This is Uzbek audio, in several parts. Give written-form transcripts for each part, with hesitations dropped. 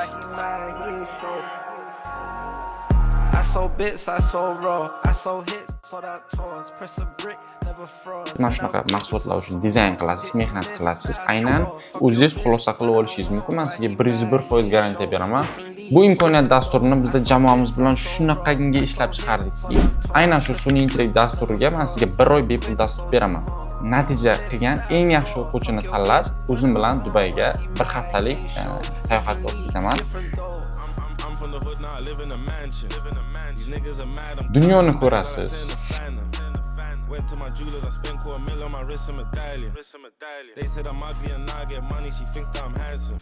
I sold bits, I sold raw, I sold hits, sold out tours, press a brick, never froze. Mana shunaqa mahsulotlar uchun dizayn qilasiz, mehnat qilasiz. Aynan o'zingiz xulosa qilib olishingiz mumkin. Men sizga 101% garantiya beraman. Bu imkoniyat dasturini bizda jamoamiz bilan shunaqangi ishlab chiqardikki, aynan shu sun'iy intellekt dasturiga men sizga 1 oy bepul dastur beraman. Natija qilgan eng yaxshi o'quvchini tanlab, o'zim bilan Dubayga 1 haftalik sayohatga olib ketaman. Dunyoni ko'rasiz. Went to my jewelers, I spent $250,000 on my wrist and medallion. They said I'm ugly and now I get money, she thinks that I'm handsome.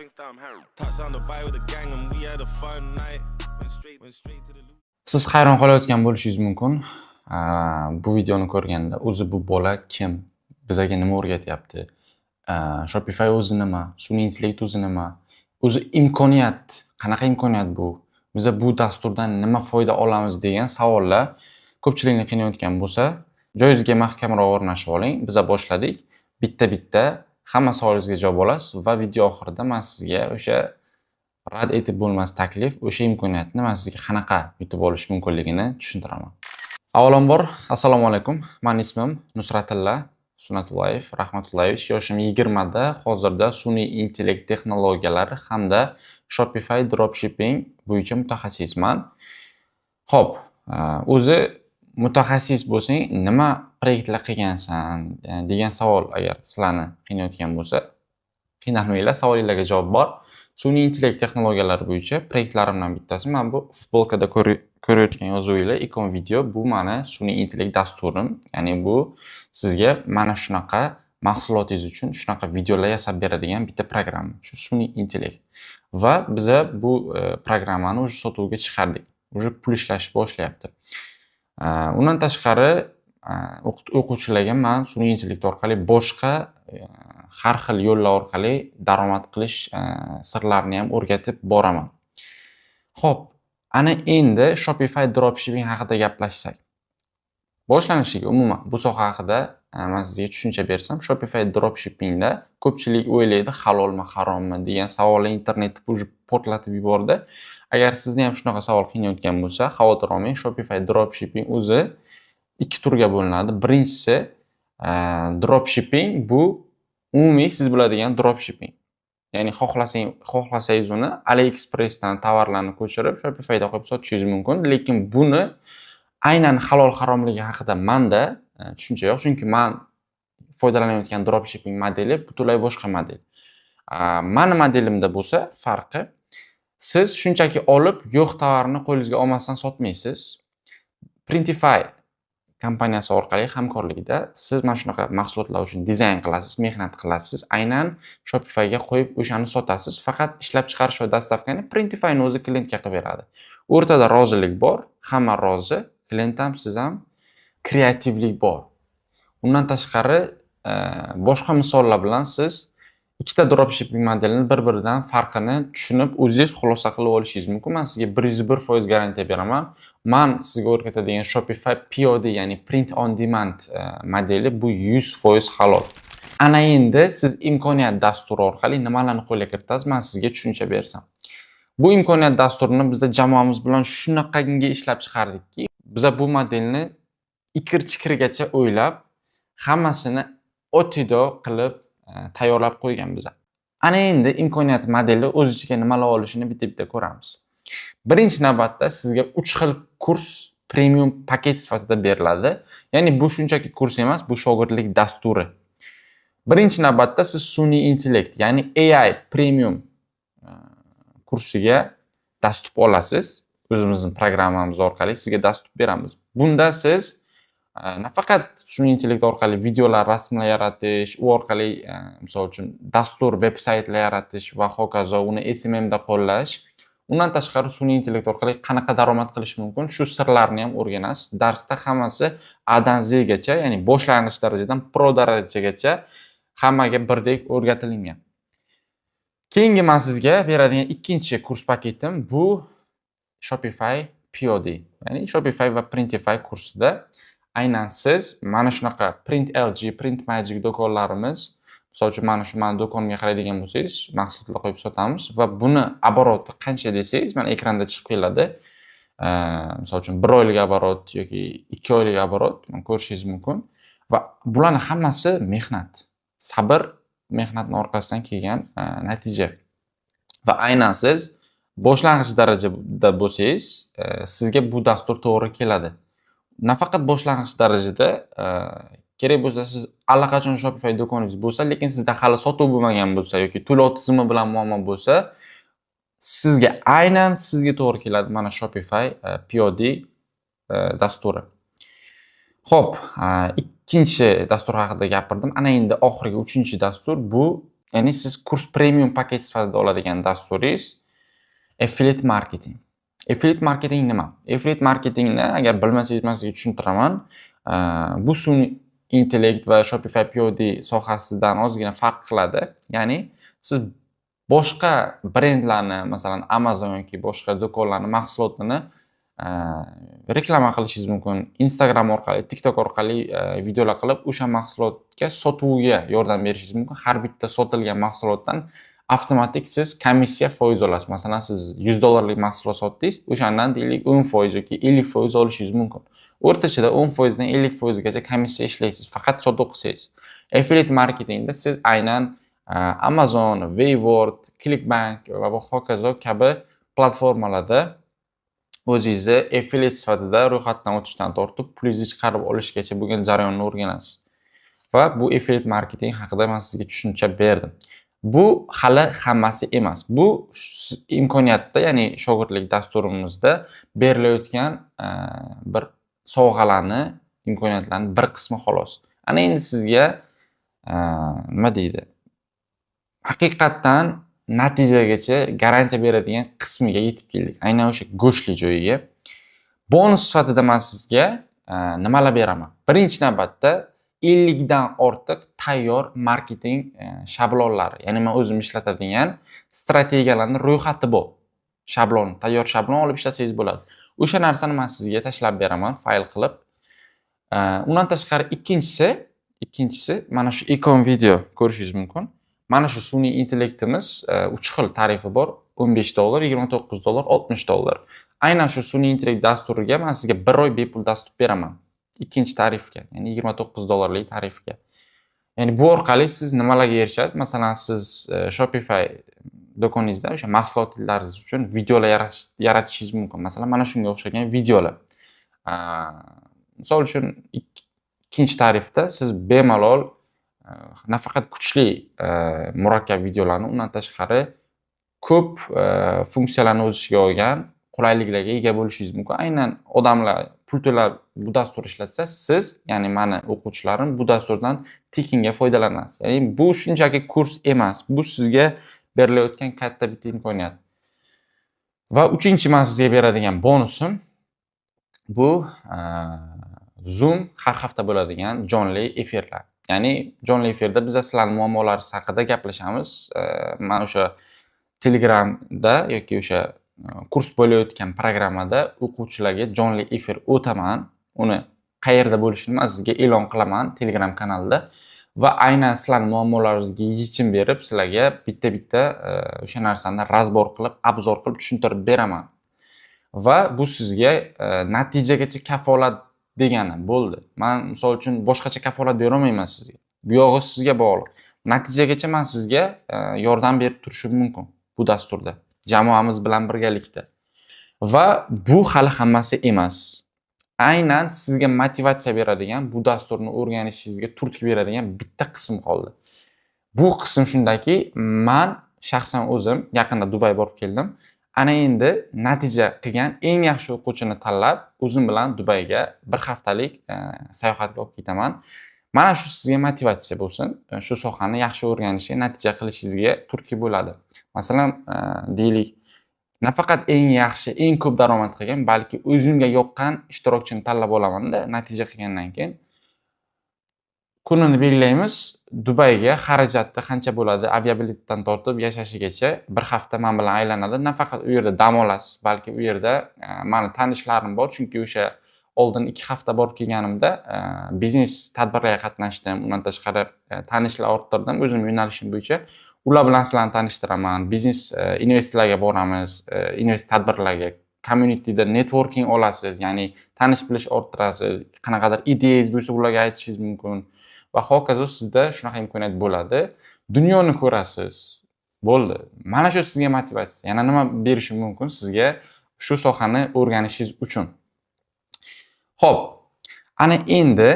Touched on Dubai with the gang and we had a fun night. Went straight to the loot. Siz hayron qolayotgan bo'lishingiz mumkin. Bu videoni ko'rganda o'zi bu bola kim? Bizga nima o'rgatyapti? Shopify o'zi nima? Sun'iy intellekt o'zi nima? O'zi imkoniyat, qanaqa imkoniyat bu? Biz bu dasturdan nima foyda olamiz degan savollar ko'pchilikni qiynayotgan bo'lsa, joyingizga mahkamroq o'rnashib oling. Biz boshladik. Bitta-bitta hamma savolingizga javob olasiz va video oxirida men sizga o'sha rad etib bo'lmas taklif, o'sha imkoniyatni men sizga qanaqa yutib olish mumkinligini tushuntiraman. Avvalambor, assalomu alaykum. Mening ismim Nusratilla Sunatullayev Rahmatullayevich. Yoshim 20 da. Hozirda sun'iy intellekt texnologiyalari hamda Shopify dropshipping bo'yicha mutaxassisman. Xo'p, o'zi mutaxassis bo'lsang, nima proyektlar qilgansan degan savol agar sizlarni qiynayotgan bo'lsa, qiynalmanglar, savolingizga javob bor. Sun'iy intellekt texnologiyalari bo'yicha proyektlarimdan bittasi men bu futbolkada ko'rayotgan yozuvinglar ikon video bu meni sun'iy intellekt dasturim. Ya'ni bu sizga mana shunaqa mahsulotingiz uchun shunaqa videolar yasab beradigan bitta programma. Shu sun'iy intellekt. Va biz bu programmani o'sha sotuvga chiqardik. O'sha pul ishlashni boshlayapti. Undan tashqari o'quvchilarga men sun'iy intellekt orqali boshqa har xil yo'llar orqali daromad qilish sirlarini ham o'rgatib boraman. Xo'p, ana endi Shopify dropshipping haqida gaplashsak. Boshlanishiga umuman bu soha haqida men sizga tushuncha bersam, Shopify dropshippingda ko'pchilik o'ylaydi halolmi, harommi degan savolni internetda portlatib yubordi. Agar sizni ham shunaqa savol qiynayotgan bo'lsa, xavotir olmang. Shopify dropshipping o'zi 2 turga bo'linadi. Birinchisi dropshipping bu umumiy siz biladigan dropshipping. Ya'ni xohlasangiz uni AliExpressdan tovarlarni ko'chirib Shopifyda qo'yib sotishingiz mumkin, lekin buni aynan halol haromligi haqida menda tushuncha yo'q, chunki men foydalanayotgan dropshipping modeli butunlay boshqa model. Meni modelimda bo'lsa farqi, siz shunchaki olib yo'q tovarni qo'lingizga olmasdan sotmaysiz. Printify kompaniyasi orqali hamkorlikda siz mana shunaqa mahsulotlar uchun dizayn qilasiz, mehnat qilasiz, aynan Shopifyga qo'yib o'shani sotasiz. Faqat ishlab chiqarish va dastavkani Printifyni o'zi klientga qilib beradi. O'rtada rozilik bor, hamma rozi, klient ham, siz ham, kreativlik bor. Undan tashqari boshqa misollar bilan siz ikkita dropshipping modelini bir-biridan farqini tushunib, o'zingiz xulosa qilib olishingiz mumkin. Men sizga 101% garantiya beraman. Men sizga o'rgatadigan Shopify POD, ya'ni print on demand modeli bu 100% halol. Ana endi siz imkoniyat dasturi orqali nimalarni qo'lga kiritasiz, men sizga tushuncha bersam. Bu imkoniyat dasturini bizda jamoamiz bilan shunaqangi ishlab chiqardikki, biz bu modelni ikir-chikirigacha o'ylab, hammasini otido qilib tayyorlab qo'ygan biz. Ana endi imkoniyat modeli o'z ichiga nimalar olishini bitta-bitta ko'ramiz. Birinchi navbatda sizga 3 xil kurs premium paket sifatida beriladi. Ya'ni bu shunchaki kurs emas, bu shogirdlik dasturi. Birinchi navbatda siz sun'iy intellekt, ya'ni AI premium kursiga dastur olasiz. O'zimizning programmamiz orqali sizga dastur beramiz. Bunda siz nafaqat sun'iy intellekt orqali videolar, rasmlar yaratish, u orqali misol uchun dastur, veb-saytlar yaratish va hokazo, uni SMMda qo'llash, undan tashqari sun'iy intellekt orqali qanaqa daromad qilish mumkin, shu sirlarni ham o'rganasiz. Darsda hammasi A-dan Z-gacha, ya'ni boshlang'ich darajadan pro darajagacha hammaga birdek o'rgatilgan. Keyingi men sizga beradigan ikkinchi kurs paketim bu Shopify POD, ya'ni Shopify va Printify kursida aynan siz mana shunaqa PrintLG, PrintMagic do'konlarimiz Misol uchun mana shu mani do'konimga qaraydigan bo'lsangiz, mahsulotlar qo'yib sotamiz va buni oboroti qancha desangiz, mana ekranda chiqib keladi. Misol uchun 1 oylik oborot yoki 2 oylik oborot ko'rishingiz mumkin va bularning hammasi mehnat, sabr, mehnatning orqasidan kelgan natija. Va aynan siz boshlang'ich darajada bo'lsangiz, sizga bu dastur to'g'ri keladi. Nafaqat boshlang'ich darajada, kerak bo'lsa siz allaqachon Shopify do'koningiz bo'lsa, lekin sizda hali sotuv bo'lmagan bo'lsa yoki to'lov tizimi bilan muammo bo'lsa, aynan sizga to'g'ri keladi mana Shopify POD dasturi. Xo'p, ikkinchi dastur haqida gapirdim. Ana endi oxirgi 3-dastur bu, ya'ni siz kurs premium paket sifatida oladigan dasturingiz affiliate marketing. Affiliate marketing nima? Affiliate marketingni agar bilmasangiz men sizga tushuntiraman. Bu sun'iy intellekt va Shopify POD sohasidan ozgina farq qiladi. Ya'ni siz boshqa brendlarni, masalan Amazon yoki boshqa do'konlarning mahsulotini reklama qilishingiz mumkin. Instagram orqali, TikTok orqali videolar qilib, o'sha mahsulotga sotuviga yordam berishingiz mumkin. Har bitta sotilgan mahsulotdan avtomatik siz komissiya foiz olasiz. Masalan, siz $100 mahsulot sotdingiz, o'shandan deylik 10% yoki 50% olishingiz mumkin. O'rtachada 10% dan 50% gacha komissiya ishlaysiz, faqat sotuv qilsangiz. Affiliate marketingda siz aynan Amazon, Wayword, Clickbank va bu hokazo kabi platformalarda o'zingizni affiliate sifatida ro'yxatdan o'tishdan tortib, pulingizni chiqarib olishgacha bo'lgan jarayonni o'rganasiz. Va bu affiliate marketing haqida men sizga tushuncha berdim. Bu hali hammasi emas. Bu imkoniyatda, ya'ni shogirdlik dasturimizda berilayotgan bir sovg'alarni, imkoniyatlarning bir qismi xolos. Ana endi sizga nima deydi? Haqiqatdan natijagacha garantiya beradigan qismiga yetib keldik. Aynan o'sha go'shtli joyiga. Bonus sifatida men sizga nimalar beraman? Birinchi navbatda 50 dan ortiq tayyor marketing shablonlari, ya'ni men o'zim ishlatadigan strategiyalarning ro'yxati bor. Shablon, tayyor shablon olib ishlasangiz bo'ladi. O'sha narsani men sizga tashlab beraman, fayl qilib. Undan tashqari ikkinchisi mana shu ikon video ko'rishingiz mumkin. Mana shu sun'iy intellektimiz 3 xil tarifi bor. $15, $29, $60. Aynan shu sun'iy intellekt dasturiga men sizga 1 oy bepul dastur beraman. Ikkinchi tarifga, ya'ni $29lik tarifga. Ya'ni bu orqali siz nimalarga erishasiz? Masalan, siz Shopify do'koningizda o'sha mahsulotlaringiz uchun videolar yaratishingiz mumkin. Masalan, mana shunga o'xshagan videolar. Misol uchun ikkinchi tarifda siz bemalol nafaqat kuchli murakkab videolarni, undan tashqari ko'p funksiyalarni o'z ichiga olgan qulayliklarga ega bo'lishingiz mumkin. Aynan odamlar pul to'lab bu dastur ishlatsa, siz, ya'ni meni o'quvchilarim bu dasturdan tekinga foydalanasiz. Ya'ni bu shunchaki kurs emas, bu sizga berilayotgan katta bitta imkoniyat. Va uchinchi men sizga beradigan bonusim bu Zoom har hafta bo'ladigan jonli efirlar. Ya'ni jonli efirda biz sizlarning muammolaringiz haqida gaplashamiz. Men o'sha Telegramda yoki o'sha kurs bo'layotgan programmada o'quvchilarga jonli efir o'taman. Uni qayerda bo'lishini men sizga e'lon qilaman Telegram kanalida va aynan sizlarning muammolaringizga yechim berib, sizlarga bitta-bitta o'sha narsani razbor qilib, obzor qilib tushuntirib beraman. Va bu sizga natijagacha kafolat degani bo'ldi. Men misol uchun boshqacha kafolat bera olmayman sizga. Bu yog'i sizga bog'liq. Natijagacha men sizga yordam berib turishim mumkin bu dasturda, jamoamiz bilan birgalikda. Va bu hali hammasi emas. Aynan sizga motivatsiya beradigan, bu dasturni o'rganishingizga turtki beradigan bitta qism qoldi. Bu qism shundaki, men shaxsan o'zim yaqinda Dubay borib keldim. Ana endi natija qilgan eng yaxshi o'quvchini tanlab, o'zim bilan Dubayga bir haftalik sayohatga olib ketaman. Mana shu sizga motivatsiya bo'lsin, shu sohani yaxshi o'rganishga, natija qilishingizga turtki bo'ladi. Masalan, deylik, nafaqat eng yaxshi, eng ko'p daromad qilgan, balki o'zimga yoqqan ishtirokchini tanlab olaman-da, natija qilgandan keyin. Kunini belgilaymiz. Dubayga xarajatda qancha bo'ladi, aviabiletdan tortib yashashigacha bir hafta men bilan aylanadi. Nafaqat u yerda dam olasiz, balki u yerda meni tanishlarim bor, chunki o'sha oldin 2 hafta borib kelganimda biznes tadbirlarga qatnashdim. Undan tashqari tanishlar orttirdim o'zim yo'nalishim bo'yicha. Ular bilan sizlarni tanishtiraman. Biznes investorlarga boramiz, invest tadbirlarga, communityda networking olasiz, ya'ni tanish bilish orttirasiz. Qanaqadir ideyangiz bo'lsa ularga aytishingiz mumkin va hokazo sizda shunaqa imkoniyat bo'ladi. Dunyoni ko'rasiz. Bo'ldi. Mana shu sizga motivatsiya. Yana nima berishim mumkin sizga shu sohani o'rganishingiz uchun. Xo'p, ana endi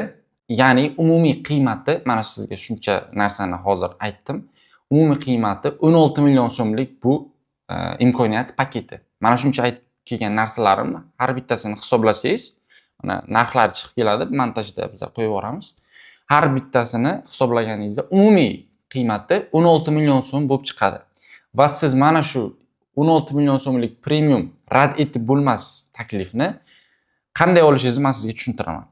ya'ni umumiy qiymati, mana sizga shuncha narsani hozir aytdim. Umumiy qiymati 16 million so'mlik bu imkoniyat paketi. Mana shuncha aytib kelgan narsalarimni har bittasini hisoblasangiz, mana narxlari chiqib keladi, montajda biz qo'yib yuboramiz. Har bittasini hisoblaganingizda umumiy qiymati 16 million so'm bo'lib chiqadi. Va siz mana shu 16 million so'mlik premium rad etib bo'lmas taklifni qanday olishingizni men sizga tushuntiraman.